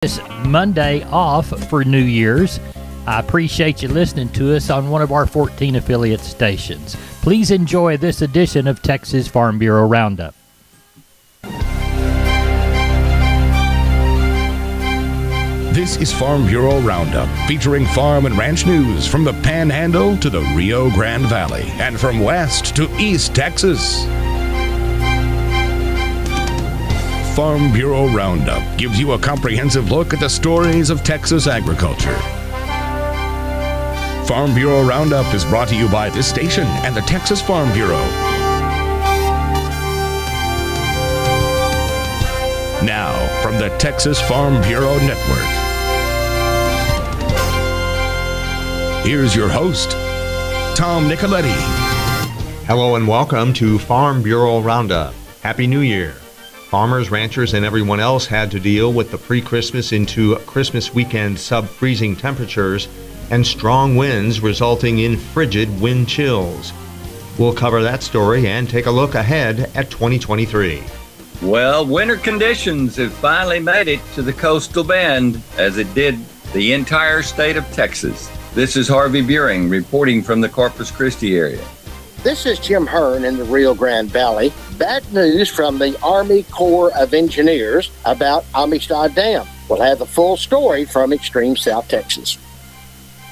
this Monday off for New Year's. I appreciate you listening to us on one of our 14 affiliate stations. Please enjoy this edition of Texas Farm Bureau Roundup. This is Farm Bureau Roundup, featuring farm and ranch news from the Panhandle to the Rio Grande Valley and from West to East Texas. Farm Bureau Roundup gives you a comprehensive look at the stories of Texas agriculture. Farm Bureau Roundup is brought to you by this station and the Texas Farm Bureau. Now, from the Texas Farm Bureau Network, here's your host, Tom Nicoletti. Hello and welcome to Farm Bureau Roundup. Happy New Year. Farmers, ranchers, and everyone else had to deal with the pre-Christmas into Christmas weekend sub-freezing temperatures and strong winds resulting in frigid wind chills. We'll cover that story and take a look ahead at 2023. Well, winter conditions have finally made it to the coastal bend, as it did the entire state of Texas. This is Harvey Buring reporting from the Corpus Christi area. This is Jim Hearn in the Rio Grande Valley. Bad news from the Army Corps of Engineers about Amistad Dam. We'll have the full story from Extreme South Texas.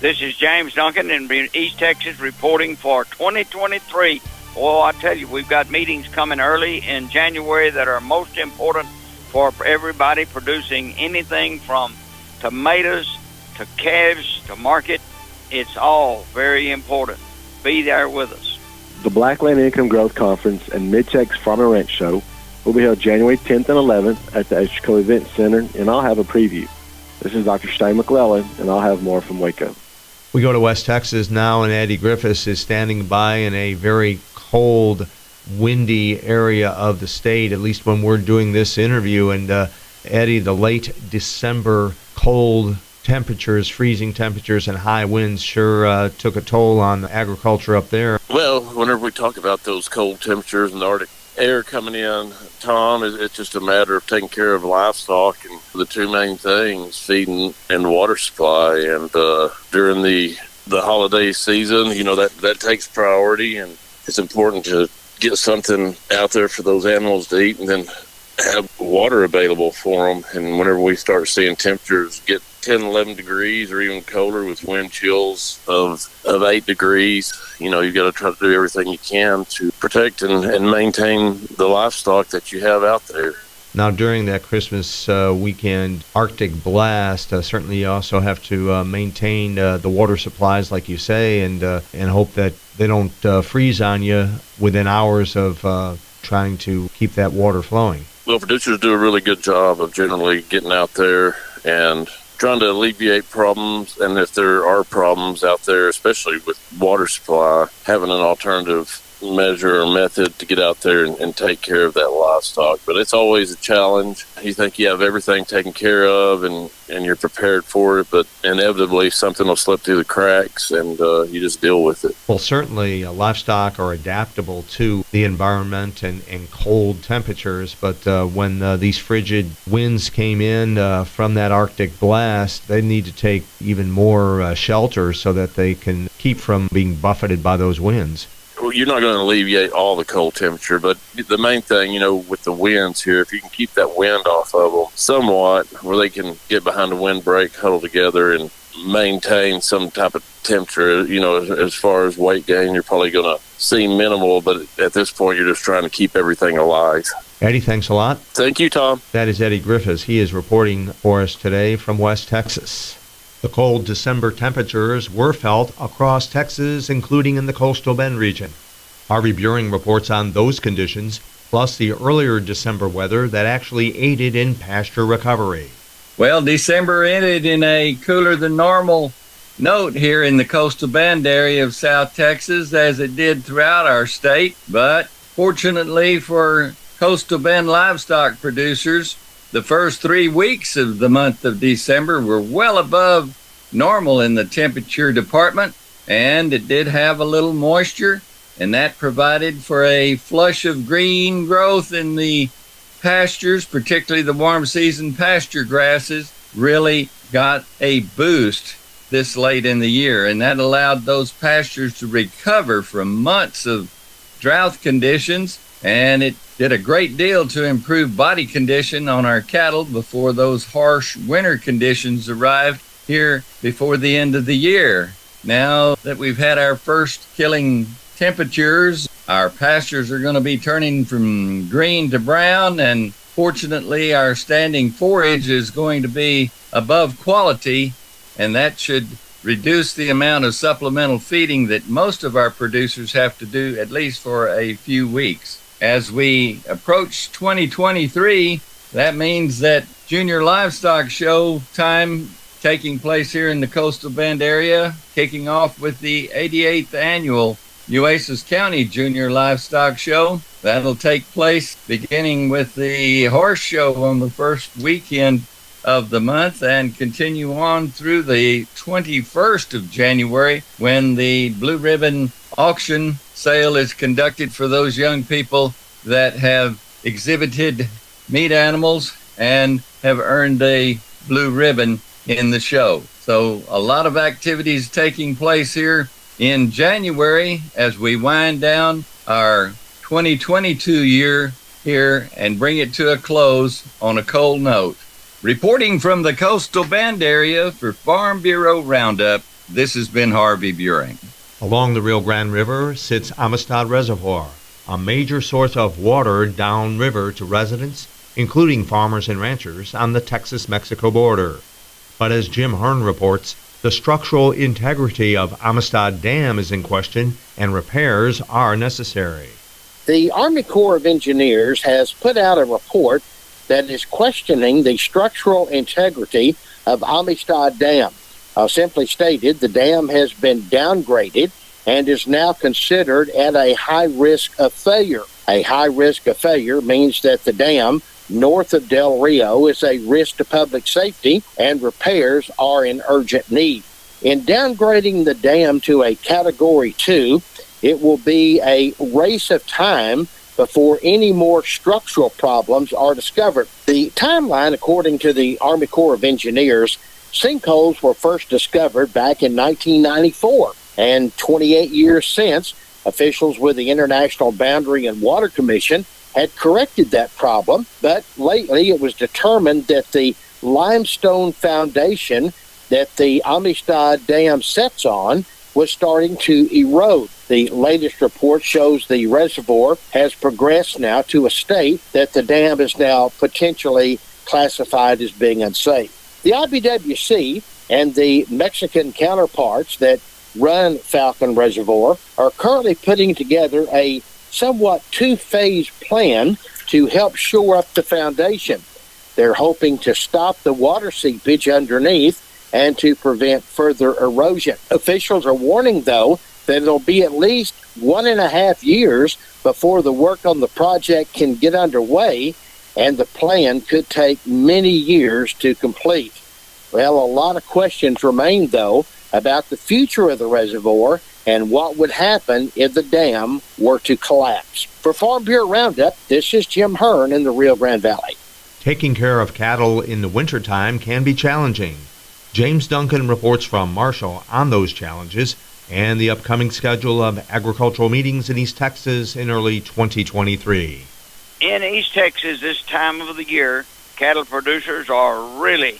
This is James Duncan in East Texas reporting for 2023. Oh, I tell you, we've got meetings coming early in January that are most important for everybody producing anything from tomatoes to calves to market. It's all very important. Be there with us. The Blackland Income Growth Conference and Mid-Tex Farm and Ranch Show will be held January 10th and 11th at the Estrico Event Center, and I'll have a preview. This is Dr. Shane McClellan, and I'll have more from Waco. We go to West Texas now, and Eddie Griffiths is standing by in a very cold, windy area of the state, at least when we're doing this interview. And Eddie, the late December cold temperatures, freezing temperatures, and high winds sure took a toll on agriculture up there. Well, whenever we talk about those cold temperatures and the Arctic air coming in, Tom, it's just a matter of taking care of livestock, and the two main things, feeding and water supply. And during the holiday season, you know, that takes priority, and it's important to get something out there for those animals to eat and then have water available for them. And whenever we start seeing temperatures get 10, 11 degrees or even colder with wind chills of 8 degrees, you know, you got to try to do everything you can to protect and maintain the livestock that you have out there. Now, during that Christmas weekend Arctic blast, certainly you also have to maintain the water supplies, like you say, and hope that they don't freeze on you within hours of trying to keep that water flowing. Well, producers do a really good job of generally getting out there and trying to alleviate problems, and if there are problems out there, especially with water supply, having an alternative measure or method to get out there and take care of that livestock. But it's always a challenge. You think you have everything taken care of and you're prepared for it, but inevitably something will slip through the cracks, and you just deal with it. Well, certainly livestock are adaptable to the environment and cold temperatures, but when these frigid winds came in from that Arctic blast, they need to take even more shelter so that they can keep from being buffeted by those winds. Well, you're not going to alleviate all the cold temperature, but the main thing, you know, with the winds here, if you can keep that wind off of them somewhat, where they can get behind the windbreak, huddle together, and maintain some type of temperature, you know, as far as weight gain, you're probably going to see minimal, but at this point, you're just trying to keep everything alive. Eddie, thanks a lot. Thank you, Tom. That is Eddie Griffiths. He is reporting for us today from West Texas. The cold December temperatures were felt across Texas, including in the Coastal Bend region. Harvey Buring reports on those conditions, plus the earlier December weather that actually aided in pasture recovery. Well, December ended in a cooler than normal note here in the Coastal Bend area of South Texas, as it did throughout our state. But fortunately for Coastal Bend livestock producers, the first 3 weeks of the month of December were well above normal in the temperature department, and it did have a little moisture, and that provided for a flush of green growth in the pastures, particularly the warm season pasture grasses, really got a boost this late in the year, and that allowed those pastures to recover from months of drought conditions, and it did a great deal to improve body condition on our cattle before those harsh winter conditions arrived here before the end of the year. Now that we've had our first killing temperatures, our pastures are going to be turning from green to brown, and fortunately our standing forage is going to be above quality, and that should reduce the amount of supplemental feeding that most of our producers have to do, at least for a few weeks. As we approach 2023, that means that Junior Livestock Show time taking place here in the Coastal Bend area, kicking off with the 88th annual Nueces County Junior Livestock Show. That'll take place beginning with the horse show on the first weekend of the month and continue on through the 21st of January, when the Blue Ribbon auction sale is conducted for those young people that have exhibited meat animals and have earned a blue ribbon in the show. So a lot of activities taking place here in January as we wind down our 2022 year here and bring it to a close on a cold note. Reporting from the Coastal Bend area for Farm Bureau Roundup, this has been Harvey Buring. Along the Rio Grande River sits Amistad Reservoir, a major source of water downriver to residents, including farmers and ranchers on the Texas-Mexico border. But as Jim Hearn reports, the structural integrity of Amistad Dam is in question and repairs are necessary. The Army Corps of Engineers has put out a report that is questioning the structural integrity of Amistad Dam. Simply stated, the dam has been downgraded and is now considered at a high risk of failure. A high risk of failure means that the dam north of Del Rio is a risk to public safety and repairs are in urgent need. In downgrading the dam to a Category 2, it will be a race of time before any more structural problems are discovered. The timeline, according to the Army Corps of Engineers, sinkholes were first discovered back in 1994, and 28 years since, officials with the International Boundary and Water Commission had corrected that problem, but lately it was determined that the limestone foundation that the Amistad Dam sets on was starting to erode. The latest report shows the reservoir has progressed now to a state that the dam is now potentially classified as being unsafe. The IBWC and the Mexican counterparts that run Falcon Reservoir are currently putting together a somewhat two-phase plan to help shore up the foundation. They're hoping to stop the water seepage underneath and to prevent further erosion. Officials are warning, though, that it'll be at least 1.5 years before the work on the project can get underway, and the plan could take many years to complete. Well, a lot of questions remain, though, about the future of the reservoir and what would happen if the dam were to collapse. For Farm Bureau Roundup, this is Jim Hearn in the Rio Grande Valley. Taking care of cattle in the wintertime can be challenging. James Duncan reports from Marshall on those challenges and the upcoming schedule of agricultural meetings in East Texas in early 2023. In East Texas this time of the year, cattle producers are really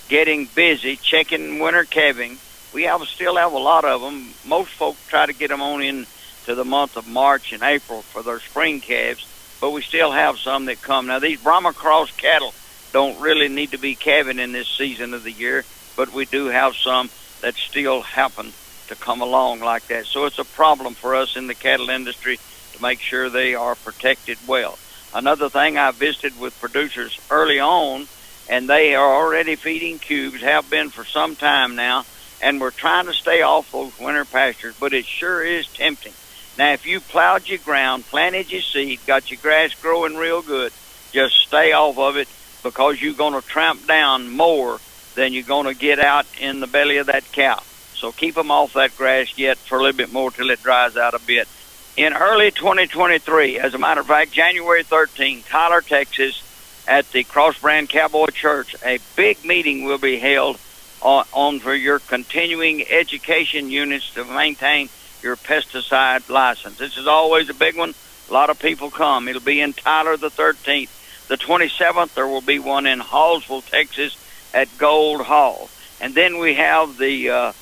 getting busy checking winter calving. We still have a lot of them. Most folks try to get them on in to the month of March and April for their spring calves, but we still have some that come. Now, these Brahma Cross cattle don't really need to be calving in this season of the year, but we do have some that still happen to come along like that. So it's a problem for us in the cattle industry to make sure they are protected well. Another thing, I visited with producers early on, and they are already feeding cubes, have been for some time now, and we're trying to stay off those winter pastures, but it sure is tempting. Now, if you plowed your ground, planted your seed, got your grass growing real good, just stay off of it, because you're going to tramp down more than you're going to get out in the belly of that cow. So keep them off that grass yet for a little bit more till it dries out a bit. In early 2023, as a matter of fact, January 13th, Tyler, Texas, at the Cross Brand Cowboy Church. A big meeting will be held on for your continuing education units to maintain your pesticide license. This is always a big one. A lot of people come. It'll be in Tyler the 13th. The 27th, there will be one in Hallsville, Texas at Gold Hall. And then we have the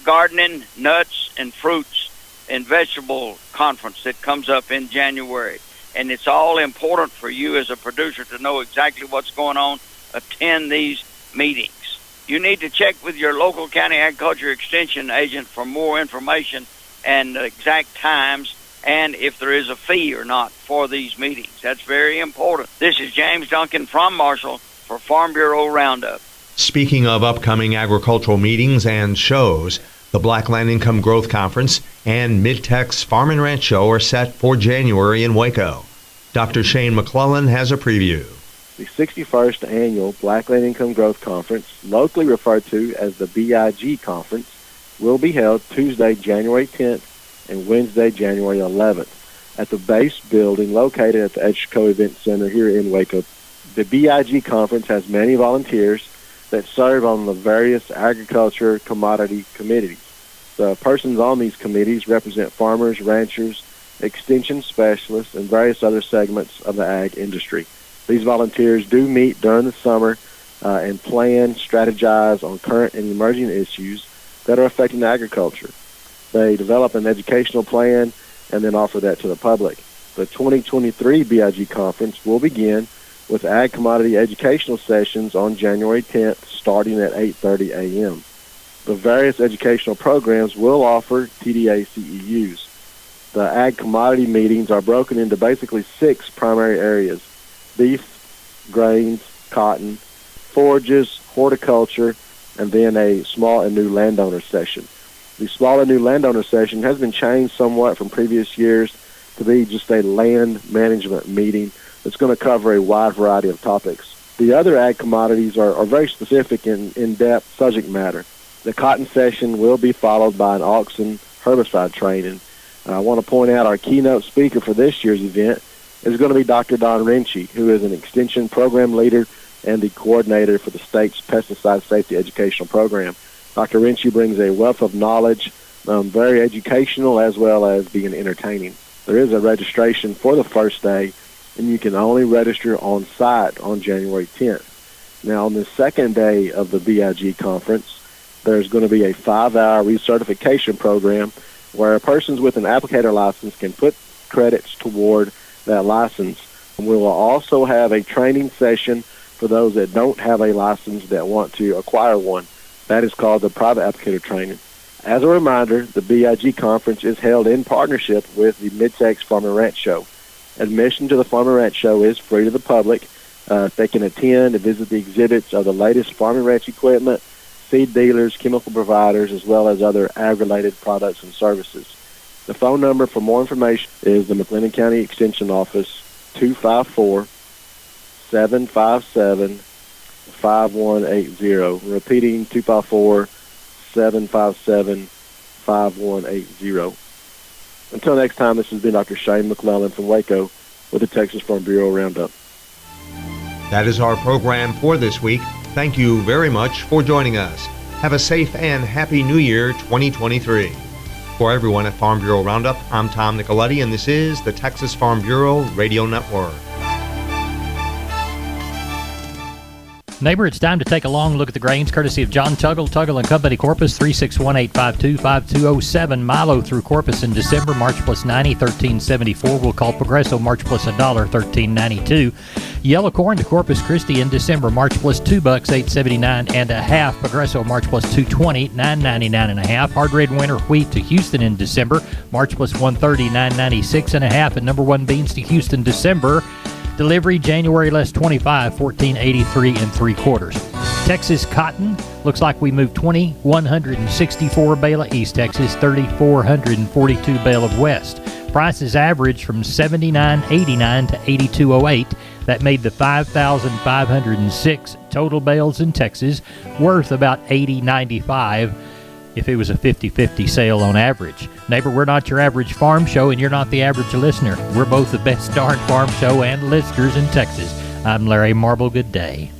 gardening, nuts, and fruits and vegetable conference that comes up in January. And it's all important for you as a producer to know exactly what's going on. Attend these meetings. You need to check with your local county agriculture extension agent for more information and exact times and if there is a fee or not for these meetings. That's very important. This is James Duncan from Marshall for Farm Bureau Roundup. Speaking of upcoming agricultural meetings and shows, the Blackland Income Growth Conference and Mid-Tex Farm and Ranch Show are set for January in Waco. Dr. Shane McClellan has a preview. The 61st Annual Blackland Income Growth Conference, locally referred to as the BIG Conference, will be held Tuesday, January 10th and Wednesday, January 11th at the base building located at the EDGECO Event Center here in Waco. The BIG Conference has many volunteers that serve on the various agriculture commodity committees. The persons on these committees represent farmers, ranchers, extension specialists, and various other segments of the ag industry. These volunteers do meet during the summer and plan, strategize on current and emerging issues that are affecting agriculture. They develop an educational plan and then offer that to the public. The 2023 BIG Conference will begin with ag commodity educational sessions on January 10th starting at 8:30 a.m. The various educational programs will offer TDA CEUs. The ag commodity meetings are broken into basically 6 primary areas: beef, grains, cotton, forages, horticulture, and then a small and new landowner session. The small and new landowner session has been changed somewhat from previous years to be just a land management meeting that's going to cover a wide variety of topics. The other ag commodities are very specific and in-depth subject matter. The cotton session will be followed by an oxen herbicide training. I want to point out our keynote speaker for this year's event is going to be Dr. Don Rinchie, who is an extension program leader and the coordinator for the state's pesticide safety educational program. Dr. Rinchie brings a wealth of knowledge, very educational as well as being entertaining. There is a registration for the first day, and you can only register on site on January 10th. Now, on the second day of the BIG conference, there's going to be a 5-hour recertification program where persons with an applicator license can put credits toward that license. And we will also have a training session for those that don't have a license that want to acquire one. That is called the private applicator training. As a reminder, the BIG conference is held in partnership with the Mid-Tex Farm and Ranch Show. Admission to the Farm and Ranch Show is free to the public. They can attend and visit the exhibits of the latest farm and ranch equipment, seed dealers, chemical providers, as well as other ag-related products and services. The phone number for more information is the McLennan County Extension Office, 254-757-5180. Repeating, 254-757-5180. Until next time, this has been Dr. Shane McClellan from Waco with the Texas Farm Bureau Roundup. That is our program for this week. Thank you very much for joining us. Have a safe and happy New Year 2023. For everyone at Farm Bureau Roundup, I'm Tom Nicoletti, and this is the Texas Farm Bureau Radio Network. Neighbor, it's time to take a long look at the grains, courtesy of John Tuggle, Tuggle & Company, Corpus, 361-852-5207. Milo through Corpus in December, March plus 90, $13.74. We'll call Progresso, March plus $1, $13.92. Yellow corn to Corpus Christi in December, March plus $2, $8.79 and a half. Progresso, March plus $2.20, $9.99 and a half. Hard red winter wheat to Houston in December, March plus $1.30, $9.96 and a half. And number one beans to Houston, December. Delivery January less 25, $14.83 and 3/4. Texas cotton looks like we moved 2,164 bale of East Texas, 3,442 bale of West. Prices averaged from $79.89 to $82.08. That made the 5,506 total bales in Texas, worth about $80.95 if it was a 50-50 sale on average. Neighbor, we're not your average farm show, and you're not the average listener. We're both the best darn farm show and listeners in Texas. I'm Larry Marble. Good day.